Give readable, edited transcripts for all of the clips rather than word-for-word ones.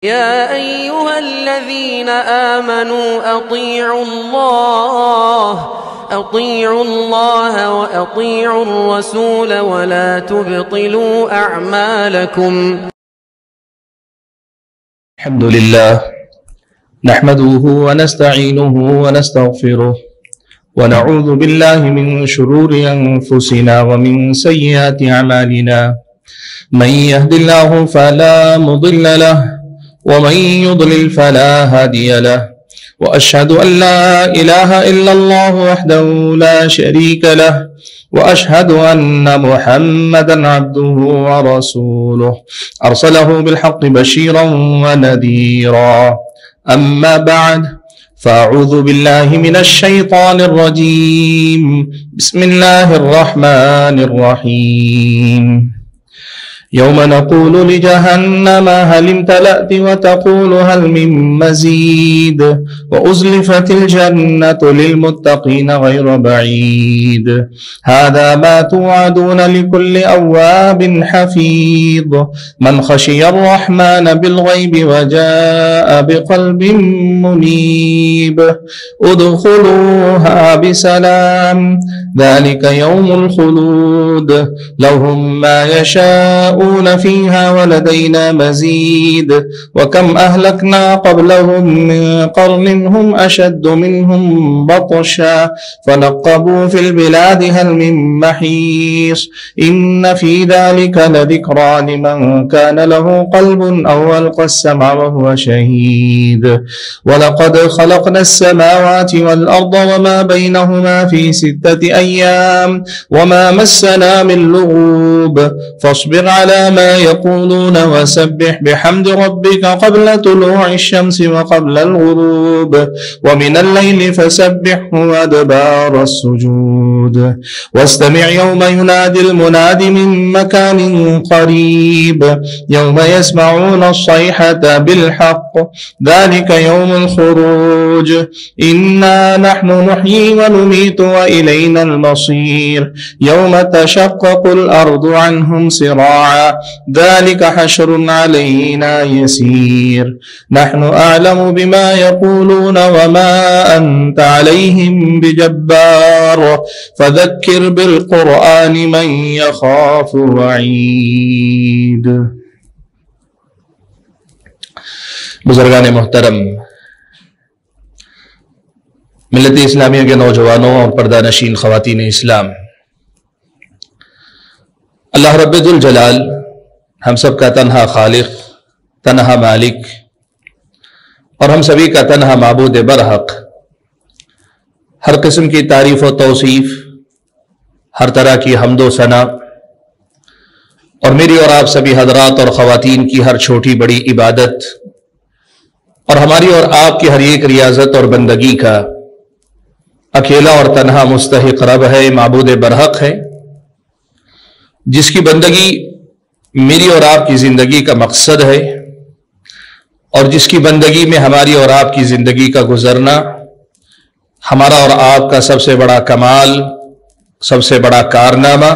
يا أيها الذين آمنوا أطيعوا الله وأطيعوا الرسول ولا تبطلوا أعمالكم. الحمد لله نحمده ونستعينه ونستغفره ونعوذ بالله من شرور أنفسنا ومن سيئات أعمالنا. من يهد الله فلا مضل له ومن يضلل فلا هادي له، وأشهد أن لا إله إلا الله وحده لا شريك له، وأشهد أن محمدا عبده ورسوله أرسله بالحق بشيرا ونذيرا. أما بعد، فأعوذ بالله من الشيطان الرجيم. بسم الله الرحمن الرحيم. يوم نقول لجهنم هل امتلأت وتقول هل من مزيد، وأزلفت الجنة للمتقين غير بعيد. هذا ما توعدون لكل أواب حفيظ من خشي الرحمن بالغيب وجاء بقلب منيب. ادخلوها بسلام ذلك يوم الخلود لهم ما يشاءون فيها ولدينا مزيد. وكم أهلكنا قبلهم من قرن هم أشد منهم بطشا فنقبوا في البلاد هل من محيص. إن في ذلك لذكرى لمن كان له قلب أو ألقى السمع وهو شهيد. ولقد خلقنا السماوات والأرض وما بينهما في 6 أيام وما مسنا من لغوب. فاصبر على ما يقولون وسبح بحمد ربك قبل طلوع الشمس وقبل الغروب ومن الليل فسبحه وأدبار السجود. واستمع يوم ينادي المناد من مكان قريب يوم يسمعون الصيحة بالحق ذلك يوم الخروج. إنا نحن نحيي ونميت وإلينا المصير. يوم تشقق الأرض عنهم سراعا ذلك حشر علينا يسير. نحن أعلم بما يقولون وما أنت عليهم بجبار فذكر بالقرآن من يخاف وعيد. بزرگان محترم، ملت اسلامیہ کے نوجوانوں اور پردہ نشین خواتین اسلام، اللہ رب ذوالجلال ہم سب کا تنہا خالق، تنہا مالک اور ہم سبھی کا تنہا معبود برحق، ہر قسم کی تعریف و توصیف، ہر طرح کی حمد و ثنا، اور میری اور آپ سبھی حضرات اور خواتین کی ہر چھوٹی بڑی عبادت اور ہماری اور آپ کی ہر ایک ریاضت اور بندگی کا اکیلا اور تنہا مستحق رب ہے، معبود برحق ہے، جس کی بندگی میری اور آپ کی زندگی کا مقصد ہے، اور جس کی بندگی میں ہماری اور آپ کی زندگی کا گزرنا ہمارا اور آپ کا سب سے بڑا کمال، سب سے بڑا کارنامہ،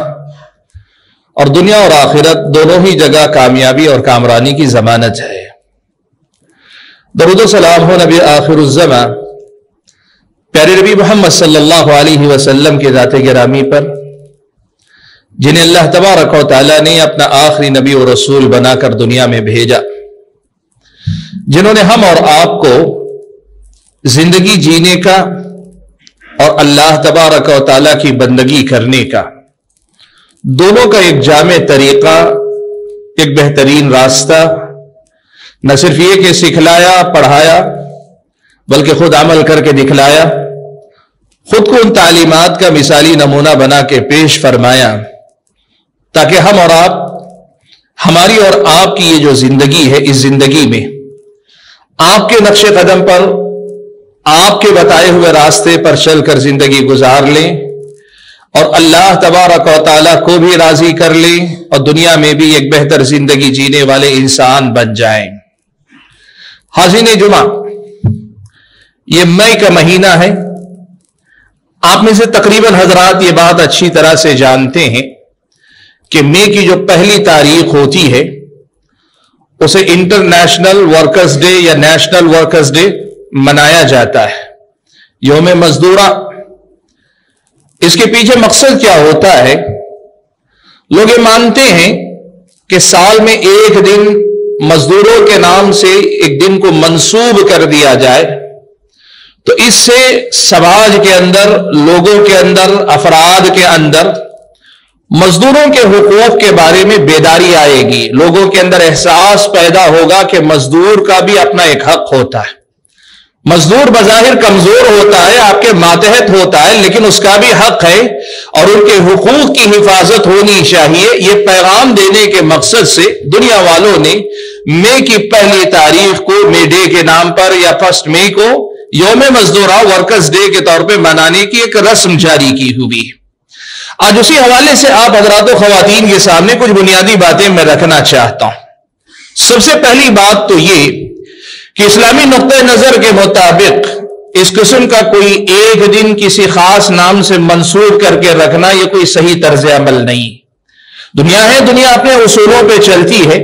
اور دنیا اور آخرت دونوں ہی جگہ کامیابی اور کامرانی کی ضمانت ہے۔ درود و سلام ہو نبی آخر الزماں پیارے نبی محمد صلی اللہ علیہ وسلم کے ذات گرامی پر، جنہیں اللہ تبارک و تعالیٰ نے اپنا آخری نبی و رسول بنا کر دنیا میں بھیجا، جنہوں نے ہم اور آپ کو زندگی جینے کا اور اللہ تبارک و تعالیٰ کی بندگی کرنے کا دونوں کا ایک جامع طریقہ، ایک بہترین راستہ نہ صرف یہ کہ سکھلایا، پڑھایا، بلکہ خود عمل کر کے دکھلایا، خود کو ان تعلیمات کا مثالی نمونہ بنا کے پیش فرمایا، تاکہ ہم اور آپ، ہماری اور آپ کی یہ جو زندگی ہے، اس زندگی میں آپ کے نقش قدم پر، آپ کے بتائے ہوئے راستے پر چل کر زندگی گزار لیں، اور اللہ تبارک و تعالیٰ کو بھی راضی کر لیں، اور دنیا میں بھی ایک بہتر زندگی جینے والے انسان بن جائیں۔ حاضرین جمعہ، یہ مئی کا مہینہ ہے۔ آپ میں سے تقریباً حضرات یہ بات اچھی طرح سے جانتے ہیں کہ مئی کی جو پہلی تاریخ ہوتی ہے اسے انٹرنیشنل ورکرز ڈے یا نیشنل ورکرز ڈے منایا جاتا ہے، یوم مزدورہ۔ اس کے پیچھے مقصد کیا ہوتا ہے؟ لوگ یہ مانتے ہیں کہ سال میں ایک دن مزدوروں کے نام سے ایک دن کو منسوب کر دیا جائے تو اس سے سماج کے اندر، لوگوں کے اندر، افراد کے اندر مزدوروں کے حقوق کے بارے میں بیداری آئے گی، لوگوں کے اندر احساس پیدا ہوگا کہ مزدور کا بھی اپنا ایک حق ہوتا ہے۔ مزدور بظاہر کمزور ہوتا ہے، آپ کے ماتحت ہوتا ہے، لیکن اس کا بھی حق ہے اور ان کے حقوق کی حفاظت ہونی چاہیے۔ یہ پیغام دینے کے مقصد سے دنیا والوں نے مئی کی پہلی تاریخ کو مئی ڈے کے نام پر یا 1 مئی کو یوم مزدورہ ورکرز ڈے کے طور پہ منانے کی ایک رسم جاری کی ہوئی ہے۔ آج اسی حوالے سے آپ حضرات و خواتین کے سامنے کچھ بنیادی باتیں میں رکھنا چاہتا ہوں۔ سب سے پہلی بات تو یہ کہ اسلامی نقطہ نظر کے مطابق اس قسم کا کوئی ایک دن کسی خاص نام سے منسوب کر کے رکھنا یہ کوئی صحیح طرز عمل نہیں۔ دنیا ہے، دنیا اپنے اصولوں پہ چلتی ہے۔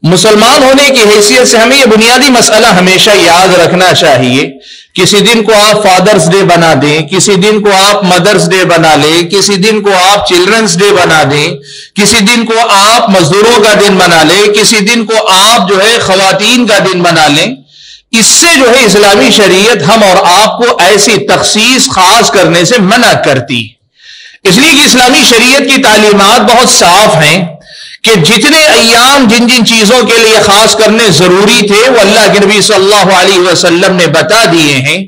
مسلمان ہونے کی حیثیت سے ہمیں یہ بنیادی مسئلہ ہمیشہ یاد رکھنا چاہیے۔ کسی دن کو آپ فادرز ڈے بنا دیں، کسی دن کو آپ مدرز ڈے بنا لیں، کسی دن کو آپ چلڈرنز ڈے بنا دیں، کسی دن کو آپ مزدوروں کا دن بنا لیں، کسی دن کو آپ خواتین کا دن بنا لیں، اس سے اسلامی شریعت ہم اور آپ کو ایسی تخصیص خاص کرنے سے منع کرتی۔ اس لیے کہ اسلامی شریعت کی تعلیمات بہت صاف ہیں کہ جتنے ایام جن جن چیزوں کے لیے خاص کرنے ضروری تھے وہ اللہ کے نبی صلی اللہ علیہ وسلم نے بتا دیے ہیں۔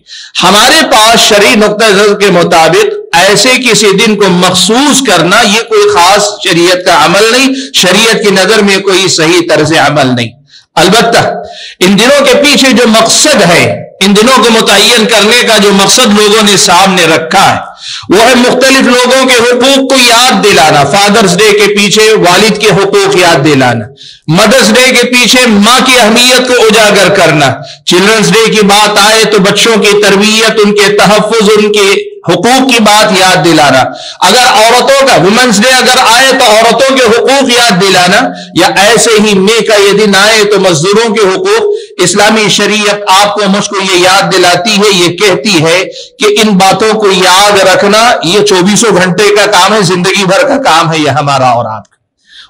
ہمارے پاس شرعی نقطہ نظر کے مطابق ایسے کسی دن کو مخصوص کرنا یہ کوئی خاص شریعت کا عمل نہیں، شریعت کی نظر میں کوئی صحیح طرز عمل نہیں۔ البتہ ان دنوں کے پیچھے جو مقصد ہے، ان دنوں کو متعین کرنے کا جو مقصد لوگوں نے سامنے رکھا ہے وہ ہے مختلف لوگوں کے حقوق کو یاد دلانا۔ فادرز ڈے کے پیچھے والد کے حقوق یاد دلانا، مدرز ڈے کے پیچھے ماں کی اہمیت کو اجاگر کرنا، چلڈرنز ڈے کی بات آئے تو بچوں کی تربیت، ان کے تحفظ، ان کے حقوق کی بات یاد دلانا۔ اگر عورتوں کا وومنز ڈے اگر آئے تو عورتوں کے حقوق یاد دلانا، یا ایسے ہی مئی کا یہ دن آئے تو مزدوروں کے حقوق۔ اسلامی شریعت آپ کو مجھ کو یہ یاد دلاتی ہے، یہ کہتی ہے کہ ان باتوں کو یاد رکھنا یہ 24 گھنٹے کا کام ہے، زندگی بھر کا کام ہے یہ ہمارا اور آپ کا۔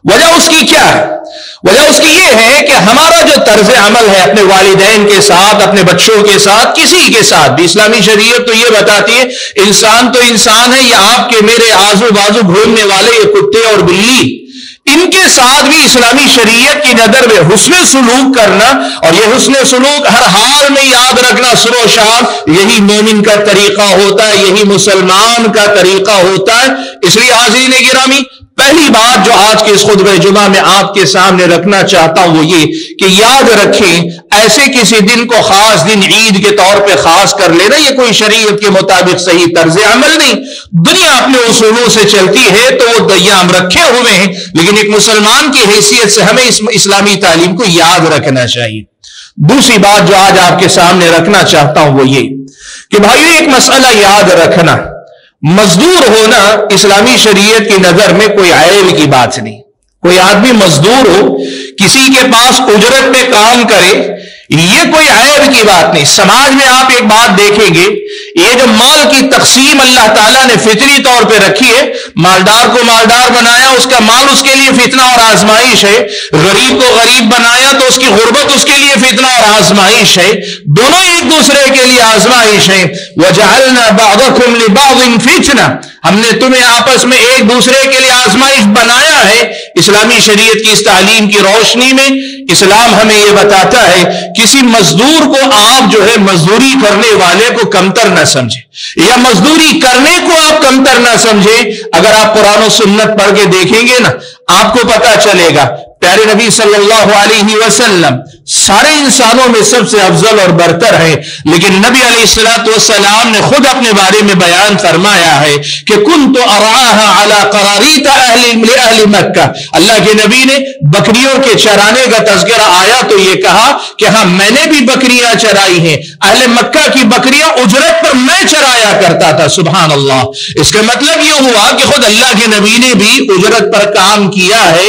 وجہ اس کی کیا ہے؟ وجہ اس کی یہ ہے کہ ہمارا جو طرز عمل ہے اپنے والدین کے ساتھ، اپنے بچوں کے ساتھ، کسی کے ساتھ بھی، اسلامی شریعت تو یہ بتاتی ہے انسان تو انسان ہے، یہ آپ کے میرے آزو بازو گھومنے والے یہ کتے اور بلی، ان کے ساتھ بھی اسلامی شریعت کی نظر میں حسن سلوک کرنا، اور یہ حسن سلوک ہر حال میں یاد رکھنا صبح و شام، یہی مومن کا طریقہ ہوتا ہے، یہی مسلمان کا طریقہ ہوتا ہے۔ اس لیے حاضرین گرامی، پہلی بات جو آج کے اس خطبہ جمعہ میں آپ کے سامنے رکھنا چاہتا ہوں وہ یہ کہ یاد رکھیں ایسے کسی دن کو خاص دن عید کے طور پہ خاص کر لینا یہ کوئی شریعت کے مطابق صحیح طرز عمل نہیں۔ دنیا اپنے اصولوں سے چلتی ہے تو وہ ایام رکھے ہوئے ہیں، لیکن ایک مسلمان کی حیثیت سے ہمیں اس اسلامی تعلیم کو یاد رکھنا چاہیے۔ دوسری بات جو آج آپ کے سامنے رکھنا چاہتا ہوں وہ یہ کہ بھائیو ایک مسئلہ یاد رکھنا، مزدور ہونا اسلامی شریعت کی نظر میں کوئی عیب کی بات نہیں۔ کوئی آدمی مزدور ہو، کسی کے پاس اجرت پہ کام کرے، یہ کوئی عیب کی بات نہیں۔ سماج میں آپ ایک بات دیکھیں گے، یہ جو مال کی تقسیم اللہ تعالیٰ نے فطری طور پہ رکھی ہے، مالدار کو مالدار بنایا، اس کا مال اس کے لیے فتنہ اور آزمائش ہے، غریب کو غریب بنایا تو اس کی غربت اس کے لیے فتنہ اور آزمائش ہے، دونوں ایک دوسرے کے لیے آزمائش ہیں۔ وَجَعَلْنَا بَعْضَكُمْ لِبَعْضٍ فِتْنَةً، ہم نے تمہیں آپس میں ایک دوسرے کے لیے آزمائش بنایا ہے۔ اسلامی شریعت کی اس تعلیم کی روشنی میں اسلام ہمیں یہ بتاتا ہے کسی مزدور کو آپ مزدوری کرنے والے کو کمتر نہ سمجھے یا مزدوری کرنے کو آپ کمتر نہ سمجھے۔ اگر آپ قرآن و سنت پڑھ کے دیکھیں گے نا آپ کو پتا چلے گا پیارے نبی صلی اللہ علیہ وسلم سارے انسانوں میں سب سے افضل اور برتر ہے، لیکن نبی علیہ الصلوۃ والسلام نے خود اپنے بارے میں بیان فرمایا ہے کہ کنت ارعاها علی قراریط اہل مکہ، اللہ کے نبی نے بکریوں کے چرانے کا تذکرہ آیا تو یہ کہا کہ ہاں میں نے بھی بکریاں چرائی ہیں، اہل مکہ کی بکریاں اجرت پر میں چرایا کرتا تھا۔ سبحان اللہ، اس کا مطلب یہ ہوا کہ خود اللہ کے نبی نے بھی اجرت پر کام کیا ہے،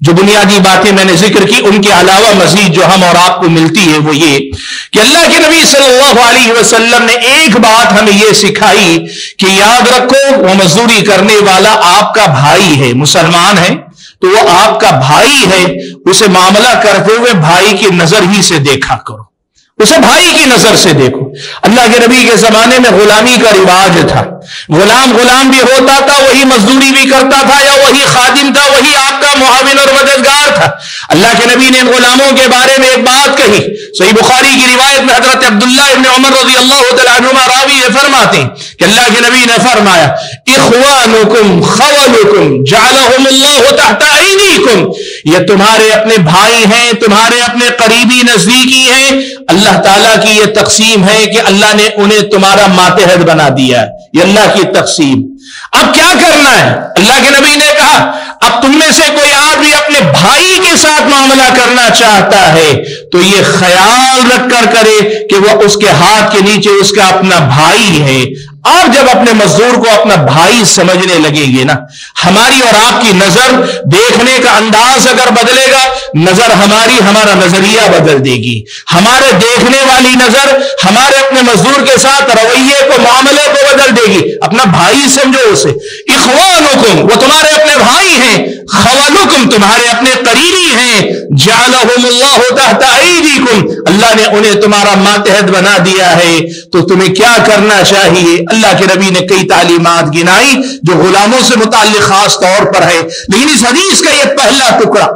جو بنیادی باتیں میں نے ذکر کی ان کے علاوہ مزید جو ہم اور آپ کو ملتی ہے وہ یہ کہ اللہ کے نبی صلی اللہ علیہ وسلم نے ایک بات ہمیں یہ سکھائی کہ یاد رکھو وہ مزدوری کرنے والا آپ کا بھائی ہے، مسلمان ہے تو وہ آپ کا بھائی ہے، اسے معاملہ کرتے ہوئے بھائی کی نظر ہی سے دیکھا کرو، اسے بھائی کی نظر سے دیکھو۔ اللہ کے نبی کے زمانے میں غلامی کا رواج تھا، غلام بھی ہوتا تھا، وہی مزدوری بھی کرتا تھا، یا وہی خادم تھا، وہی آپ کا معاون اور مددگار تھا۔ اللہ کے نبی نے غلاموں کے بارے میں ایک بات کہی، صحیح بخاری کی روایت میں حضرت عبداللہ ابن عمر رضی اللہ تعالیٰ عنہما راوی یہ فرماتے ہیں کہ اللہ کے نبی نے فرمایا اخوانکم خولکم جعلہم اللہ تحت ایدیکم، یہ تمہارے اپنے بھائی ہیں، تمہارے اپنے قریبی نزدیکی ہیں، اللہ تعالیٰ کی یہ تقسیم ہے کہ اللہ نے انہیں تمہارا ماتحت بنا دیا ہے، یہ اللہ کی تقسیم۔ اب کیا کرنا ہے؟ اللہ کے نبی نے کہا اب تم میں سے کوئی آدمی اپنے بھائی کے ساتھ معاملہ کرنا چاہتا ہے تو یہ خیال رکھ کر کرے کہ وہ اس کے ہاتھ کے نیچے اس کا اپنا بھائی ہے۔ اور جب اپنے مزدور کو اپنا بھائی سمجھنے لگے گے نا، ہماری اور آپ کی نظر دیکھنے کا انداز اگر بدلے گا، نظر ہمارا نظریہ بدل دے گی، ہمارے دیکھنے والی نظر ہمارے اپنے مزدور کے ساتھ رویے کو، معاملے کو بدل دے گی۔ اپنا بھائی سمجھو اسے، اخوانکم وہ تمہارے اپنے بھائی ہیں، خولکم تمہارے اپنے قریبی ہیں، جعلہم اللہ تحت ایدیکم اللہ نے انہیں تمہارا ماتحت بنا دیا ہے۔ تو تمہیں کیا کرنا چاہیے؟ اللہ کے نبی نے کئی تعلیمات گنائی جو غلاموں سے متعلق خاص طور پر ہے، لیکن اس حدیث کا یہ پہلا ٹکڑا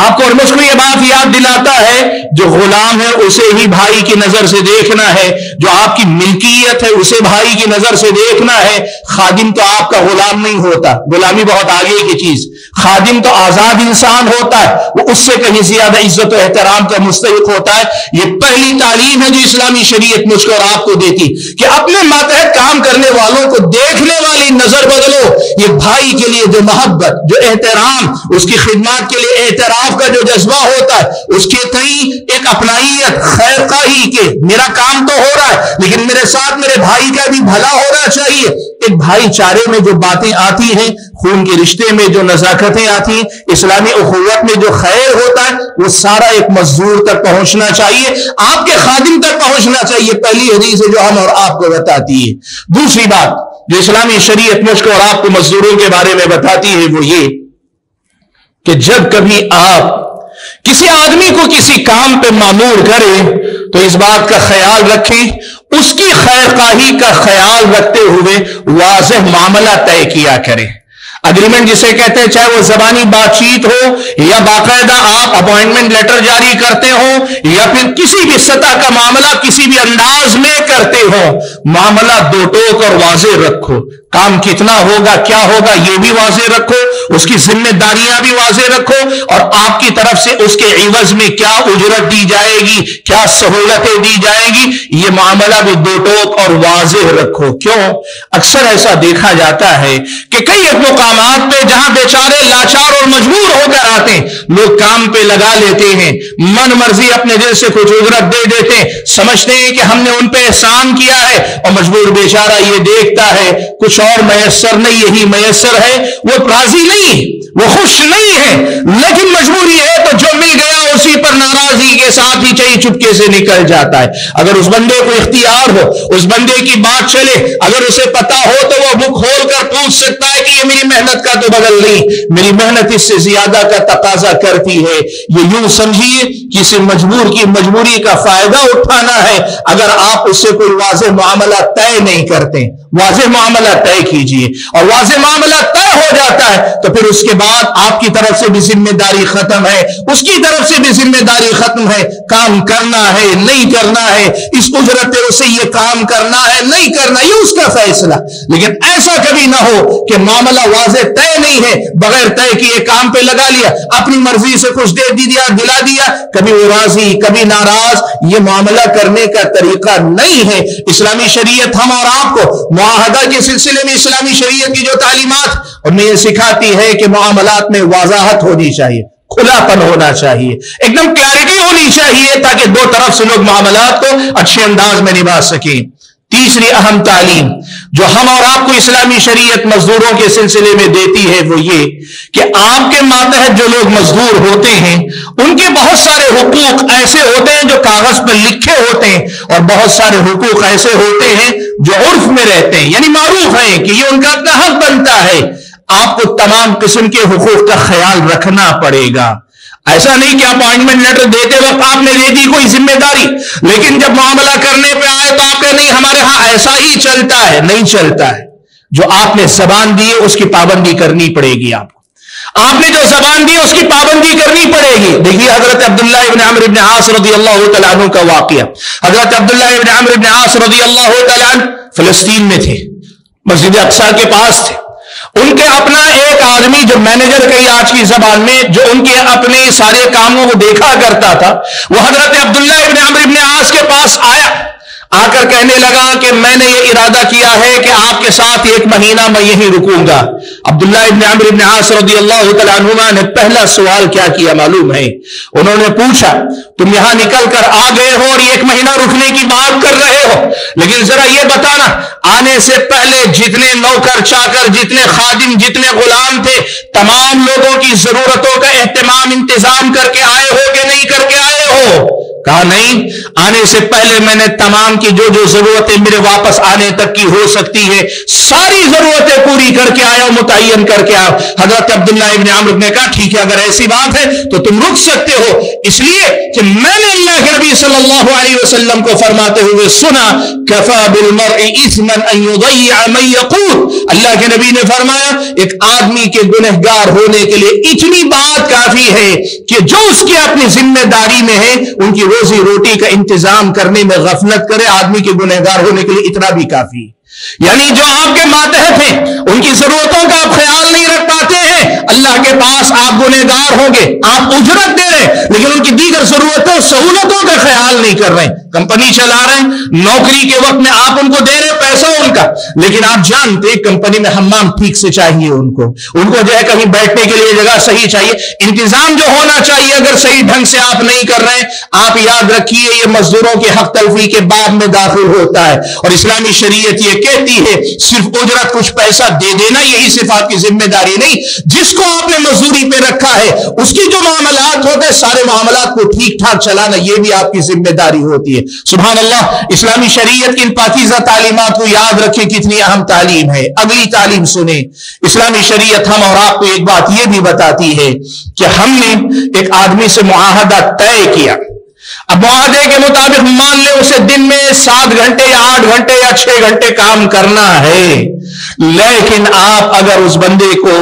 آپ کو اور مجھ کو یہ بات یاد دلاتا ہے، جو غلام ہے اسے ہی بھائی کی نظر سے دیکھنا ہے، جو آپ کی ملکیت ہے اسے بھائی کی نظر سے دیکھنا ہے۔ خادم تو آپ کا غلام نہیں ہوتا، غلامی بہت آگے کی چیز، خادم تو آزاد انسان ہوتا ہے، وہ اس سے کہیں زیادہ عزت و احترام کا مستحق ہوتا ہے۔ یہ پہلی تعلیم ہے جو اسلامی شریعت مجھ کو اور آپ کو دیتی کہ اپنے ماتحت کام کرنے والوں کو دیکھنے والی نظر بدلو۔ یہ بھائی کے لیے جو محبت، جو احترام، اس کی خدمات کے لیے اعتراف کا جو جذبہ ہوتا ہے، اس کے تئیں ایک اپنائیت، خیر خواہی کے میرا کام تو ہو رہا ہے لیکن میرے ساتھ میرے بھائی کا بھی بھلا ہونا چاہیے۔ ایک بھائی چارے میں جو باتیں آتی ہیں، خون کے رشتے میں جو نزاکتیں آتی ہیں، اسلامی اخوت میں جو خیر ہوتا ہے، وہ سارا ایک مزدور تک پہنچنا چاہیے، آپ کے خادم تک پہنچنا چاہیے۔ پہلی حدیث ہے جو ہم اور آپ کو بتاتی ہے۔ دوسری بات جو اسلامی شریعت مجھ کو اور آپ کو مزدوروں کے بارے میں بتاتی ہے وہ یہ کہ جب کبھی آپ کسی آدمی کو کسی کام پہ مامور کریں تو اس بات کا خیال رکھیں، اس کی خیر خواہی کا خیال رکھتے ہوئے واضح معاملہ طے کیا کریں۔ اگریمنٹ جسے کہتے ہیں، چاہے وہ زبانی بات چیت ہو یا باقاعدہ آپ اپوائنٹمنٹ لیٹر جاری کرتے ہو یا پھر کسی بھی سطح کا معاملہ کسی بھی انداز میں کرتے ہو، معاملہ دو ٹوک اور واضح رکھو۔ کام کتنا ہوگا، کیا ہوگا یہ بھی واضح رکھو، اس کی ذمہ داریاں بھی واضح رکھو، اور آپ کی طرف سے اس کے عوض میں کیا اجرت دی جائے گی، کیا سہولتیں دی جائیں گی، یہ معاملہ بھی دو ٹوک اور واضح رکھو۔ کیوں؟ اکثر ایسا دیکھا جاتا ہے کہ کئی ایک مقامات پہ جہاں بیچارے لاچار اور مجبور ہو کر آتے ہیں، لوگ کام پہ لگا لیتے ہیں، من مرضی اپنے دل سے کچھ اجرت دے دیتے ہیں، سمجھتے ہیں کہ ہم نے ان پہ احسان کیا ہے، اور مجبور بیچارہ یہ دیکھتا ہے کچھ اور میسر نہیں، یہی میسر ہے، وہ راضی نہیں، وہ خوش نہیں ہے، لیکن مجبوری ہے تو جو مل گیا اسی پر ناراضی کے ساتھ ہی چاہیے چپکے سے نکل جاتا ہے۔ اگر اس بندے کو اختیار ہو، اس بندے کی بات چلے، اگر اسے پتا ہو تو وہ منہ کھول کر پوچھ سکتا ہے کہ یہ میری محنت کا تو بدل نہیں، میری محنت اس سے زیادہ کا تقاضا کرتی ہے۔ یہ یوں سمجھیے کہ اسے مجبور کی مجبوری کا فائدہ اٹھانا ہے۔ اگر آپ اس سے کوئی واضح معاملہ طے نہیں کرتے، واضح معاملہ طے کیجئے، اور واضح معاملہ طے ہو جاتا ہے تو پھر اس کے بعد آپ کی طرف سے بھی ذمہ داری ختم ہے، اس کی طرف سے بھی ذمہ داری ختم ہے۔ کام کرنا ہے نہیں کرنا ہے، اس اجرت سے یہ کام کرنا ہے نہیں کرنا، یہ اس کا فیصلہ۔ لیکن ایسا کبھی نہ ہو کہ معاملہ واضح طے نہیں ہے، بغیر طے کیے کام پہ لگا لیا، اپنی مرضی سے کچھ دے دیا، دلا دیا، کبھی وہ راضی کبھی ناراض، یہ معاملہ کرنے کا طریقہ نہیں ہے۔ اسلامی شریعت ہم اور آپ کو معاہدہ کے سلسلے میں اسلامی شریعت کی جو تعلیمات ان میں یہ سکھاتی ہے کہ معاملات میں وضاحت ہونی چاہیے، کھلا پن ہونا چاہیے، ایک دم کلیئرٹی ہونی چاہیے تاکہ دو طرف سے لوگ معاملات کو اچھے انداز میں نبھا سکیں۔ تیسری اہم تعلیم جو ہم اور آپ کو اسلامی شریعت مزدوروں کے سلسلے میں دیتی ہے وہ یہ کہ آپ کے ماتحت جو لوگ مزدور ہوتے ہیں ان کے بہت سارے حقوق ایسے ہوتے ہیں جو کاغذ پر لکھے ہوتے ہیں اور بہت سارے حقوق ایسے ہوتے ہیں جو عرف میں رہتے ہیں، یعنی معروف ہیں کہ یہ ان کا اپنا حق بنتا ہے۔ آپ کو تمام قسم کے حقوق کا خیال رکھنا پڑے گا۔ ایسا نہیں کہ اپائنٹمنٹ لیٹر دیتے وقت آپ نے دے دی کوئی ذمہ داری، لیکن جب معاملہ کرنے پہ آئے تو آپ کہ نہیں ہمارے ہاں ایسا ہی چلتا ہے۔ نہیں چلتا ہے۔ جو آپ نے زبان دی ہے اس کی پابندی کرنی پڑے گی آپ کو۔ آپ نے جو زبان دی اس کی پابندی کرنی پڑے گی۔ دیکھیے حضرت عبداللہ ابن عمرو ابن عاص رضی اللہ تعالیٰ عنہ کا واقعہ۔ حضرت عبداللہ ابن عمرو ابن عاص رضی اللہ تعالیٰ عنہ فلسطین میں تھے، مسجد اقصی کے پاس تھے۔ ان کے اپنا ایک آدمی جو مینیجر کئی آج کی زبان میں جو ان کے اپنے سارے کاموں کو دیکھا کرتا تھا، وہ حضرت عبداللہ ابن عمرو ابن عاص کے پاس آیا، آ کر کہنے لگا کہ میں نے یہ ارادہ کیا ہے کہ آپ کے ساتھ 1 مہینہ میں یہیں رکوں گا۔ عبداللہ ابن عمرو ابن عاص رضی اللہ تعالیٰ عنہما نے پہلا سوال کیا کیا معلوم ہے؟ انہوں نے پوچھا تم یہاں نکل کر آ گئے ہو اور 1 مہینہ رکنے کی بات کر رہے ہو، لیکن ذرا یہ بتانا آنے سے پہلے جتنے نوکر چاکر، جتنے خادم، جتنے غلام تھے، تمام لوگوں کی ضرورتوں کا اہتمام انتظام کر کے آئے ہو کہ نہیں کر کے آئے ہو؟ کہا نہیں، آنے سے پہلے میں نے تمام کی جو جو ضرورتیں میرے واپس آنے تک کی ہو سکتی ہے ساری ضرورتیں پوری کر کے آیا، متعین کر کے آیا۔ حضرت عبداللہ ابن عمرو نے کہا ٹھیک ہے، اگر ایسی بات ہے تو تم رک سکتے ہو، اس لیے کہ میں نے اللہ کے نبی صلی اللہ علیہ وسلم کو فرماتے ہوئے سنا کفا بالمرء اثما ان یضیع من یقوت۔ اللہ کے نبی نے فرمایا ایک آدمی کے گنہگار ہونے کے لیے اتنی بات کافی ہے کہ جو اس کی اپنی ذمہ داری میں ہے ان کی روزی روٹی کا انتظام کرنے میں غفلت کرے، آدمی کے گنہگار ہونے کے لیے اتنا بھی کافی ہے۔ یعنی جو آپ کے ماتحت ہیں ان کی ضرورتوں کا آپ خیال نہیں رکھ پاتے ہیں، اللہ کے پاس آپ گنہگار ہوں گے، آپ اجرت دے رہے ہیں لیکن ان کی دیگر ضرورتوں سہولتوں کا خیال نہیں کر رہے ہیں، کمپنی چلا رہے ہیں، نوکری کے وقت میں آپ ان کو دے رہے پیسہ ان کا، لیکن آپ جانتے کمپنی میں حمام ٹھیک سے چاہیے، ان کو جو ہے کہیں بیٹھنے کے لیے جگہ صحیح چاہیے، انتظام جو ہونا چاہیے اگر صحیح ڈھنگ سے آپ نہیں کر رہے ہیں، آپ یاد رکھیے یہ مزدوروں کے حق تلفی کے باب میں داخل ہوتا ہے۔ اور اسلامی شریعت یہ کہتی ہے صرف اجرت کچھ پیسہ دے دینا یہی صرف آپ کی ذمہ داری نہیں، جس کو آپ نے مزدوری پہ رکھا ہے اس کی جو معاملات ہوتے ہیں سارے معاملات کو ٹھیک ٹھاک چلانا یہ بھی آپ کی ذمہ داری ہوتی ہے۔ سبحان اللہ، اسلامی شریعت کی ان پاکیزہ تعلیمات کو یاد رکھیں کتنی اہم تعلیم ہے۔ اگلی تعلیم سنیں، اسلامی شریعت ہم اور آپ کو ایک بات یہ بھی بتاتی ہے کہ ہم نے ایک آدمی سے معاہدہ طے کیا، اب معاہدے کے مطابق مان لیں اسے دن میں 7 گھنٹے یا 8 گھنٹے یا 6 گھنٹے کام کرنا ہے، لیکن آپ اگر اس بندے کو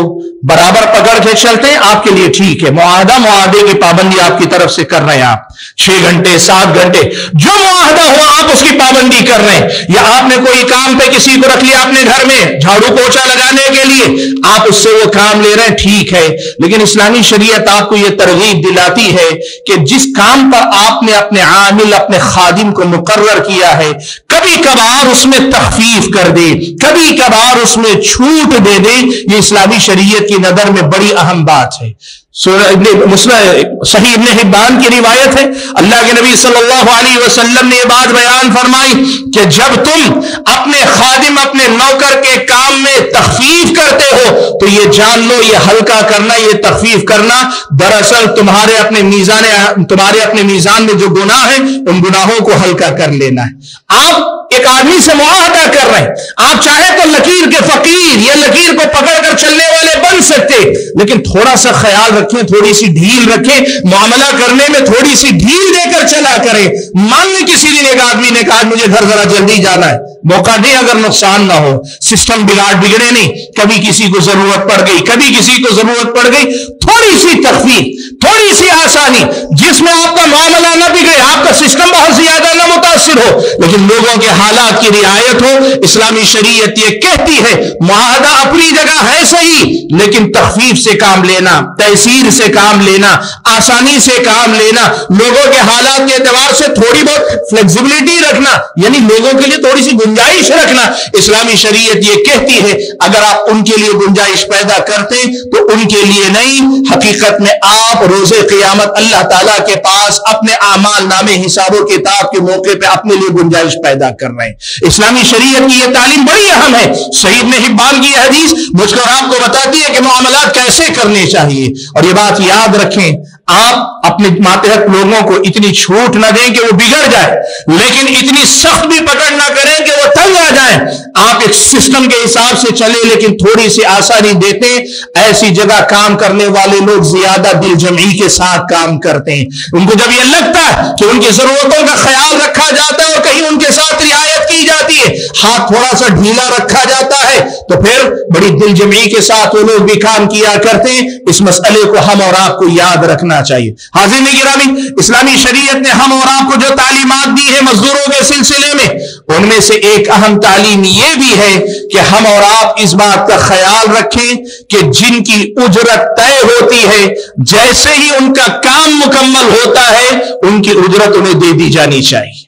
برابر پکڑ کے چلتے ہیں آپ کے لیے ٹھیک ہے، معاہدے کی پابندی آپ کی طرف سے کر رہے ہیں، آپ 6 گھنٹے 7 گھنٹے جو معاہدہ ہو آپ اس کی پابندی کر رہے ہیں، یا آپ نے کوئی کام پہ کسی کو رکھ لیا اپنے گھر میں جھاڑو پوچھا لگانے کے لیے، آپ اس سے وہ کام لے رہے ہیں ٹھیک ہے، لیکن اسلامی شریعت آپ کو یہ ترغیب دلاتی ہے کہ جس کام پر آپ نے اپنے عامل اپنے خادم کو مقرر کیا ہے کبھی کبھار اس میں تخفیف کر دے، کبھی کبھار اس میں چھوٹ دے دے، یہ اسلامی شریعت کی نظر میں بڑی اہم بات ہے۔ صحیح ابن حبان کی روایت ہے، اللہ کے نبی صلی اللہ علیہ وسلم نے یہ بات بیان فرمائی کہ جب تم اپنے خادم اپنے نوکر کے کام میں تخفیف کرتے ہو تو یہ جان لو یہ ہلکا کرنا، یہ تخفیف کرنا دراصل تمہارے اپنے میزان میں جو گناہ ہیں ان گناہوں کو ہلکا کر لینا ہے۔ آپ ایک آدمی سے معاہدہ کر رہے ہیں، آپ چاہے تو لکیر کے فقیر یا لکیر کو پکڑ کر چلنے والے بن سکتے، لیکن تھوڑا سا خیال رکھیں، تھوڑی سی ڈھیل رکھیں، معاملہ کرنے میں تھوڑی سی ڈھیل دے کر چلا کریں۔ مان لیں کسی دن ایک آدمی نے کہا مجھے گھر ذرا جلدی جانا ہے، موقع دیں اگر نقصان نہ ہو، سسٹم بگڑے نہیں، کبھی کسی کو ضرورت پڑ گئی، کبھی کسی کو ضرورت پڑ گئی، تھوڑی سی تخفیف، تھوڑی سی آسانی، جس میں آپ کا معاملہ نہ بگڑے، آپ کا سسٹم بہت زیادہ نہ متاثر ہو، لیکن لوگوں کے حالات کی رعایت ہو۔ اسلامی شریعت یہ کہتی ہے معاہدہ اپنی جگہ ہے صحیح، لیکن تخفیف سے کام لینا، تیسیر سے کام لینا، آسانی سے کام لینا، لوگوں کے حالات کے اعتبار سے تھوڑی بہت فلیکسیبلٹی رکھنا، یعنی لوگوں کے لیے تھوڑی سی گنجائش رکھنا۔ اسلامی شریعت یہ کہتی ہے اگر آپ ان کے لیے گنجائش پیدا کرتے تو ان کے لیے نہیں حقیقت میں آپ روز قیامت اللہ تعالیٰ کے پاس اپنے اعمال نامے حساب و کتاب کے موقع پہ اپنے لیے گنجائش پیدا کر رہے ہیں۔ اسلامی شریعت کی یہ تعلیم بڑی اہم ہے۔ سعید بن حبان کی یہ حدیث مجھ کو آپ کو بتاتی ہے کہ معاملات کیسے کرنے چاہیے، اور یہ بات یاد رکھیں، آپ اپنے ماتحت لوگوں کو اتنی چھوٹ نہ دیں کہ وہ بگڑ جائے، لیکن اتنی سخت بھی پکڑ نہ کریں کہ وہ تنگ آ جائیں۔ آپ ایک سسٹم کے حساب سے چلے لیکن تھوڑی سی آسانی دیتے ہیں۔ ایسی جگہ کام کرنے والے لوگ زیادہ دل جمعی کے ساتھ کام کرتے ہیں۔ ان کو جب یہ لگتا ہے کہ ان کی ضرورتوں کا خیال رکھا جاتا ہے اور کہیں ان کے ساتھ رعایت کی جاتی ہے، ہاتھ تھوڑا سا ڈھیلا رکھا جاتا ہے، تو پھر بڑی دل جمعی کے ساتھ وہ لوگ بھی کام کیا کرتے ہیں۔ اس مسئلے کو ہم اور آپ کو یاد رکھنا چاہیے۔ حاضرین گرامی، اسلامی شریعت نے ہم اور آپ کو جو تعلیمات دی ہے مزدوروں کے سلسلے میں، ان میں سے ایک اہم تعلیم یہ بھی ہے کہ ہم اور آپ اس بات کا خیال رکھیں کہ جن کی اجرت طے ہوتی ہے، جیسے ہی ان کا کام مکمل ہوتا ہے ان کی اجرت انہیں دے دی جانی چاہیے،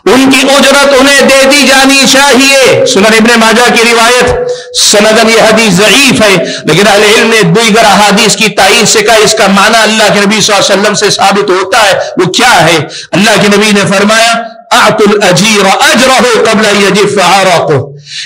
ان کی اجرت انہیں دے دی جانی چاہیے۔ سنن ابن ماجہ کی روایت، سندن یہ حدیث ضعیف ہے، لیکن اہل علم نے دیگر احادیث کی تائید سے کہا اس کا معنی اللہ کے نبی صلی اللہ علیہ وسلم سے ثابت ہوتا ہے۔ وہ کیا ہے؟ اللہ کے نبی نے فرمایا اعطوا الاجیر اجرہ قبل ان یجف عرقہ۔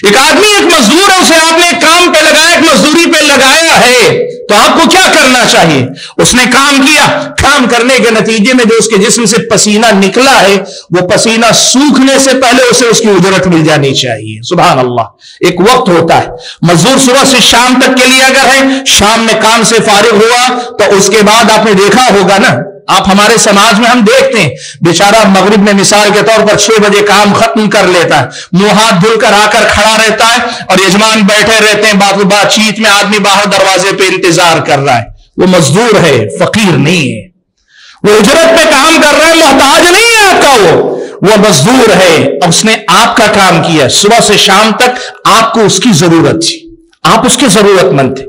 ایک آدمی ایک مزدور ہے، اسے آپ نے کام پہ لگایا، ایک مزدوری پہ لگایا ہے، تو آپ کو کیا کرنا چاہیے؟ اس نے کام کیا، کام کرنے کے نتیجے میں جو اس کے جسم سے پسینہ نکلا ہے، وہ پسینہ سوکھنے سے پہلے اسے اس کی اجرت مل جانی چاہیے۔ سبحان اللہ۔ ایک وقت ہوتا ہے، مزدور صبح سے شام تک کے لیے اگر ہے، شام میں کام سے فارغ ہوا تو اس کے بعد آپ نے دیکھا ہوگا نا، آپ ہمارے سماج میں ہم دیکھتے ہیں بیچارہ مغرب میں مثال کے طور پر 6 بجے کام ختم کر لیتا ہے، منہ ہاتھ دھل کر آ کر کھڑا رہتا ہے اور یجمان بیٹھے رہتے ہیں، بات چیت میں آدمی باہر دروازے پہ انتظار کر رہا ہے۔ وہ مزدور ہے، فقیر نہیں ہے، وہ اجرت پہ کام کر رہا ہے، محتاج نہیں ہے آپ کا، وہ مزدور ہے، اس نے آپ کا کام کیا، صبح سے شام تک آپ کو اس کی ضرورت تھی، آپ اس کے ضرورت مند تھے۔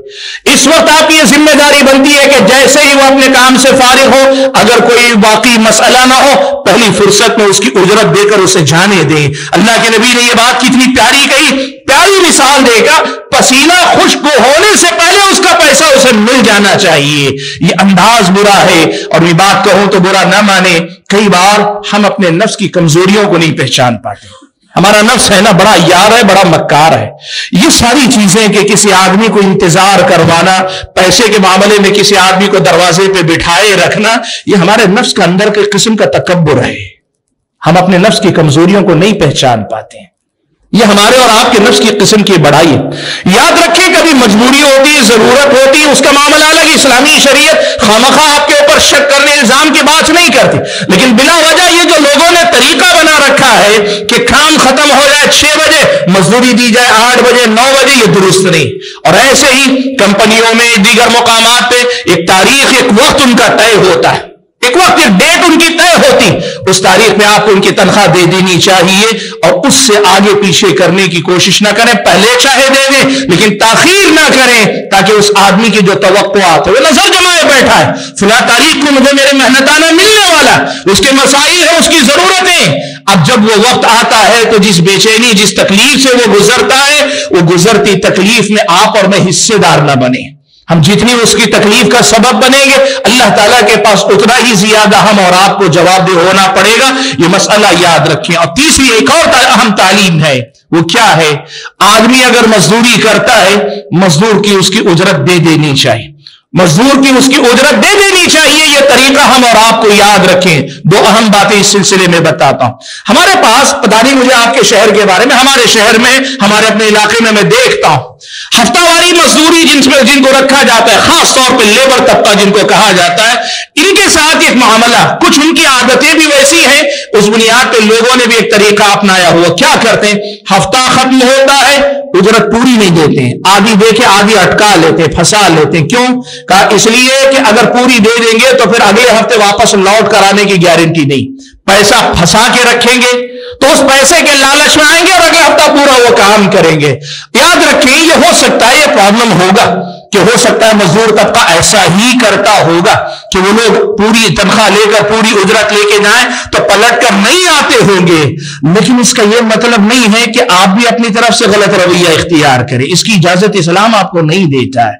اس وقت آپ کی یہ ذمہ داری بنتی ہے کہ جیسے ہی وہ اپنے کام سے فارغ ہو، اگر کوئی واقعی مسئلہ نہ ہو، پہلی فرصت میں اس کی اجرت دے کر اسے جانے دیں۔ اللہ کے نبی نے یہ بات کتنی پیاری کہی، پیاری مثال دے گا، پسینہ خشک ہونے سے پہلے اس کا پیسہ اسے مل جانا چاہیے۔ یہ انداز برا ہے، اور یہ بات کہوں تو برا نہ مانے، کئی بار ہم اپنے نفس کی کمزوریوں کو نہیں پہچان پاتے۔ ہمارا نفس ہے نا بڑا یار ہے، بڑا مکار ہے۔ یہ ساری چیزیں کہ کسی آدمی کو انتظار کروانا، پیسے کے معاملے میں کسی آدمی کو دروازے پہ بٹھائے رکھنا، یہ ہمارے نفس کا اندر کے قسم کا تکبر ہے۔ ہم اپنے نفس کی کمزوریوں کو نہیں پہچان پاتے ہیں، یہ ہمارے اور آپ کے نفس کی قسم کی بڑائی ہے۔ یاد رکھیں کبھی مجبوری ہوتی ہے، ضرورت ہوتی ہے، اس کا معاملہ الگ۔ اسلامی شریعت خامخواہ آپ کے اوپر شک کرنے الزام کی بات نہیں کرتی، لیکن بلا وجہ یہ جو لوگوں نے طریقہ بنا رکھا ہے کہ کام ختم ہو جائے 6 بجے، مزدوری دی جائے 8 بجے 9 بجے، یہ درست نہیں۔ اور ایسے ہی کمپنیوں میں دیگر مقامات پہ ایک تاریخ، ایک وقت ان کا طے ہوتا ہے، ایک وقت ایک ڈیٹ ان کی طے ہوتی، اس تاریخ میں آپ کو ان کی تنخواہ دے دینی چاہیے، اور اس سے آگے پیچھے کرنے کی کوشش نہ کریں۔ پہلے چاہے دے دیں لیکن تاخیر نہ کریں، تاکہ اس آدمی کی جو توقعات ہے، وہ نظر جمائے بیٹھا ہے فلاں تاریخ کو مجھے میرے محنتانہ ملنے والا، اس کے مسائل ہیں، اس کی ضرورتیں۔ اب جب وہ وقت آتا ہے تو جس بے چینی، جس تکلیف سے وہ گزرتا ہے، وہ گزرتی تکلیف میں آپ اور میں حصے دار نہ بنے۔ ہم جتنی اس کی تکلیف کا سبب بنیں گے، اللہ تعالیٰ کے پاس اتنا ہی زیادہ ہم اور آپ کو جواب دہ ہونا پڑے گا۔ یہ مسئلہ یاد رکھیں۔ اور تیسری ایک اور اہم تعلیم ہے، وہ کیا ہے؟ آدمی اگر مزدوری کرتا ہے، مزدور کی اس کی اجرت دے دینی چاہیے، مزدور کی اس کی اجرت دے دینی چاہیے۔ یہ طریقہ ہم اور آپ کو یاد رکھیں۔ 2 اہم باتیں اس سلسلے میں بتاتا ہوں۔ ہمارے پاس پتہ نہیں مجھے آپ کے شہر کے بارے میں، ہمارے شہر میں، ہمارے اپنے علاقے میں دیکھتا ہوں ہفتہ واری مزدوری جن کو رکھا جاتا ہے، خاص طور پہ لیبر طبقہ جن کو کہا جاتا ہے، ان کے ساتھ ایک معاملہ، کچھ ان کی عادتیں بھی ویسی ہیں، اس بنیاد پہ لوگوں نے بھی ایک طریقہ اپنایا ہوا۔ کیا کرتے ہیں؟ ہفتہ ختم ہوتا ہے، اجرت پوری نہیں دیتے ہیں، آدھی دے کے آدھی اٹکا لیتے، پھنسا لیتے ہیں۔ کیوں؟ کہا اس لیے کہ اگر پوری دے دیں گے تو پھر اگلے ہفتے واپس لوٹ کر آنے کی گارنٹی نہیں، پیسہ پھنسا کے رکھیں گے تو اس پیسے کے لالچ میں آئیں گے اور اگلا ہفتہ پورا وہ کام کریں گے۔ یاد رکھیں، یہ ہو سکتا ہے، یہ پرابلم ہوگا کہ ہو سکتا ہے مزدور طبقہ ایسا ہی کرتا ہوگا کہ وہ لوگ پوری تنخواہ لے کر، پوری اجرت لے کے جائیں تو پلٹ کر نہیں آتے ہوں گے، لیکن اس کا یہ مطلب نہیں ہے کہ آپ بھی اپنی طرف سے غلط رویہ اختیار کریں۔ اس کی اجازت اسلام آپ کو نہیں دیتا ہے۔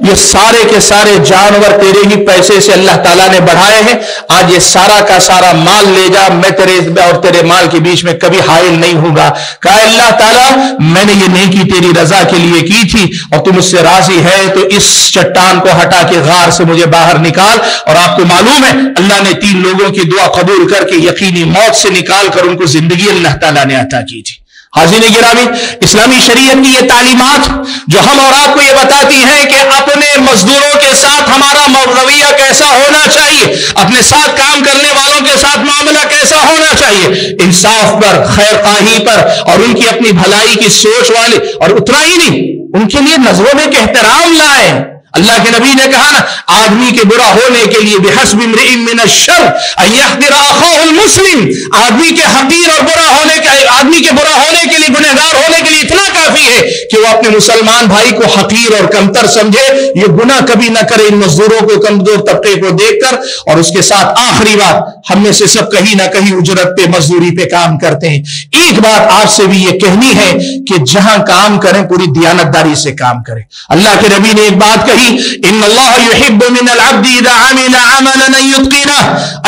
یہ سارے کے سارے جانور تیرے ہی پیسے سے اللہ تعالیٰ نے بڑھائے ہیں، آج یہ سارا کا سارا مال لے جا، میں تیرے اور تیرے مال کے بیچ میں کبھی حائل نہیں ہوگا۔ کہا اللہ تعالیٰ میں نے یہ نیکی تیری رضا کے لیے کی تھی اور تم اس سے راضی ہے تو اس چٹان کو ہٹا کے غار سے مجھے باہر نکال۔ اور آپ کو معلوم ہے اللہ نے 3 لوگوں کی دعا قبول کر کے یقینی موت سے نکال کر ان کو زندگی اللہ تعالیٰ نے عطا کی تھی۔ حاضرین گرامی، اسلامی شریعت کی یہ تعلیمات جو ہم اور آپ کو یہ بتاتی ہیں کہ اپنے مزدوروں کے ساتھ ہمارا رویہ کیسا ہونا چاہیے، اپنے ساتھ کام کرنے والوں کے ساتھ معاملہ کیسا ہونا چاہیے، انصاف پر، خیر خواہی پر اور ان کی اپنی بھلائی کی سوچ والے، اور اتنا ہی نہیں ان کے لیے نظروں میں ایک احترام لائیں۔ اللہ کے نبی نے کہا نا، آدمی کے برا ہونے کے لیے بحسب امرئ من الشر ان يحقر اخاه المسلم، آدمی کے حقیر اور برا ہونے کے لیے، گنہگار ہونے کے لیے اتنا کافی ہے کہ وہ اپنے مسلمان بھائی کو حقیر اور کمتر سمجھے۔ یہ گناہ کبھی نہ کرے ان مزدوروں کو، کمزور طبقے کو دیکھ کر۔ اور اس کے ساتھ آخری بات، ہم میں سے سب کہیں نہ کہیں اجرت پہ، مزدوری پہ کام کرتے ہیں۔ ایک بات آپ سے بھی یہ کہنی ہے کہ جہاں کام کریں پوری دیانتداری سے کام کریں۔ اللہ کے نبی نے ایک بات کہی، ان اللہ یحب من العبد اذا عمل عملا ان یتقنہ،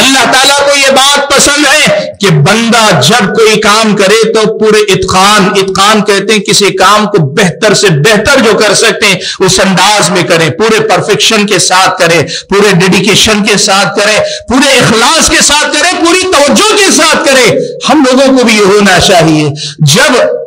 اللہ تعالیٰ کو یہ بات پسند ہے کہ بندہ جب کوئی کام کرے تو پورے اتقان کہتے ہیں کسی کام کو بہتر سے بہتر جو کر سکتے ہیں اس انداز میں کریں، پورے پرفیکشن کے ساتھ کریں، پورے ڈیڈیکیشن کے ساتھ کریں، پورے اخلاص کے ساتھ کریں، پوری توجہ کے ساتھ کریں۔ ہم لوگوں کو بھی یہ ہونا چاہیے۔ جب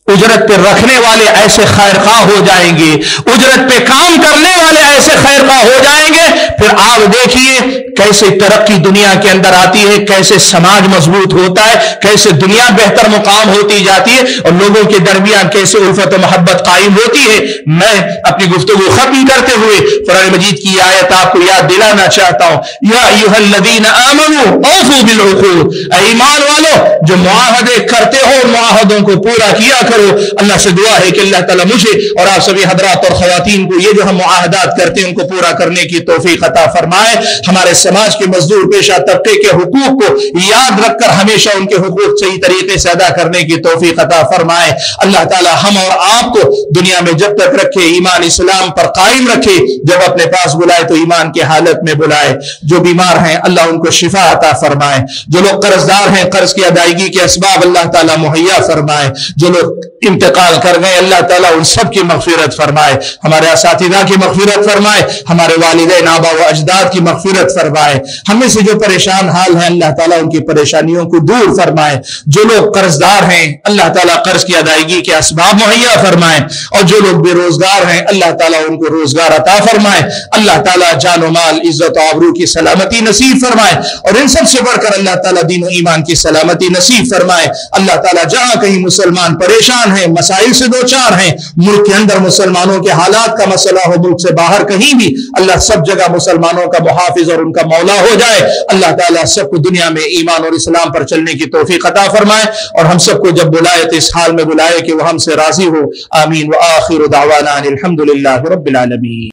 اجرت پہ رکھنے والے ایسے خیر خواہ ہو جائیں گے، اجرت پہ کام کرنے والے ایسے خیر خواہ ہو جائیں گے، پھر آپ دیکھیے کیسے ترقی دنیا کے اندر آتی ہے، کیسے سماج مضبوط ہوتا ہے، کیسے دنیا بہتر مقام ہوتی جاتی ہے، اور لوگوں کے درمیان کیسے الفت و محبت قائم ہوتی ہے۔ میں اپنی گفتگو ختم کرتے ہوئے قرآن مجید کی آیت آپ کو یاد دلانا چاہتا ہوں، یا ایھا الذین آمنوا اوفوا بالعقود، اے ایمان والو جو معاہدے کرتے ہو معاہدوں کو پورا کیا کرو۔ اللہ سے دعا ہے کہ اللہ تعالیٰ مجھے اور آپ سبھی حضرات اور خواتین کو یہ جو ہم معاہدات کرتے ہیں ان کو پورا کرنے کی توفیق عطا فرمائے۔ ہمارے سماج کے مزدور پیشہ طبقے کے حقوق کو یاد رکھ کر ہمیشہ ان کے حقوق صحیح طریقے سے ادا کرنے کی توفیق عطا فرمائے۔ اللہ تعالیٰ ہم اور آپ کو دنیا میں جب تک رکھے ایمان اسلام پر قائم رکھے، جب اپنے پاس بلائے تو ایمان کی حالت میں بلائے۔ جو بیمار ہیں اللہ ان کو شفا عطا فرمائے، جو لوگ قرض دار ہیں قرض کی ادائیگی کے اسباب اللہ تعالیٰ مہیا فرمائے، جو لوگ انتقال کر گئے اللہ تعالیٰ ان سب کی مغفرت فرمائے، ہمارے اساتذہ کی مغفرت فرمائے، ہمارے والدین آبا و اجداد کی مغفرت فرمائے۔ ہم میں سے جو پریشان حال ہیں اللہ تعالیٰ ان کی پریشانیوں کو دور فرمائے، جو لوگ قرض دار ہیں اللہ تعالیٰ قرض کی ادائیگی کے اسباب مہیا فرمائے، اور جو لوگ بے روزگار ہیں اللہ تعالیٰ ان کو روزگار عطا فرمائے۔ اللہ تعالیٰ جان و مال عزت و آبرو کی سلامتی نصیب فرمائے، اور ان سب سے بڑھ کر اللہ تعالیٰ دین و ایمان کی سلامتی نصیب فرمائے۔ اللہ تعالیٰ جہاں کہیں مسلمان پریشان ہیں، مسائل سے دو چار ہیں، ملک کے اندر مسلمانوں کے حالات کا مسئلہ ہو، ملک سے باہر کہیں بھی، اللہ سب جگہ مسلمانوں کا محافظ اور ان کا مولا ہو جائے۔ اللہ تعالیٰ سب کو دنیا میں ایمان اور اسلام پر چلنے کی توفیق عطا فرمائے، اور ہم سب کو جب بلائے تو اس حال میں بلائے کہ وہ ہم سے راضی ہو۔ آمین۔ وآخر دعوانا الحمد للہ رب العالمین۔